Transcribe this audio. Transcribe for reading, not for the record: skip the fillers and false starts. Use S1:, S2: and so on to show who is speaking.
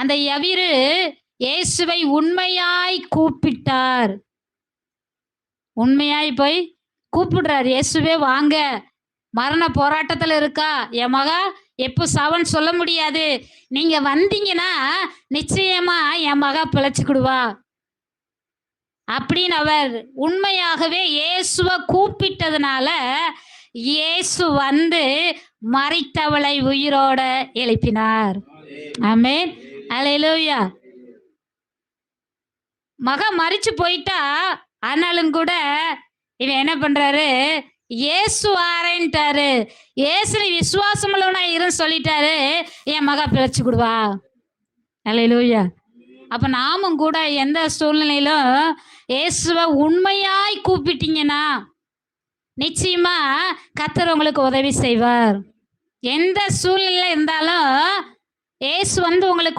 S1: அந்த யவீரு இயேசுவை உண்மையாய் கூப்பிட்டார். உண்மையாய் போய் கூப்பிடுறார், இயேசுவே வாங்க, மரண போராட்டத்துல இருக்கா, என் மகா எப்போ சாவன்னு சொல்ல முடியாது, நீங்க வந்தீங்கன்னா நிச்சயமா என் மகா பிழைச்சுக்கிடுவா அப்படின்னு அவர் உண்மையாகவே இயேசுவை கூப்பிட்டதுனால இயேசு வந்து மரித்தவளை உயிரோட எழுப்பினார். ஆமென், அல்லேலூயா. மக மரிச்சு போயிட்டா, ஆனாலும் கூட இவன் என்ன பண்றாரு, இயேசு ஆரேன்ட்டாரு. இயேசு நீ விசுவாசம் உள்ளவனா இருன்னு சொல்லிட்டாரு, என் மகா பிழைச்சுக்கிடுவா. அல்லேலூயா. அப்ப நாமும் கூட எந்த சூழ்நிலையிலும் இயேசுவை உண்மையாய் கூப்பிட்டீங்கன்னா நிச்சயமா கர்த்தர் உங்களுக்கு உதவி செய்வார். எந்த சூழ்நிலை இருந்தாலும் இயேசு வந்து உங்களுக்கு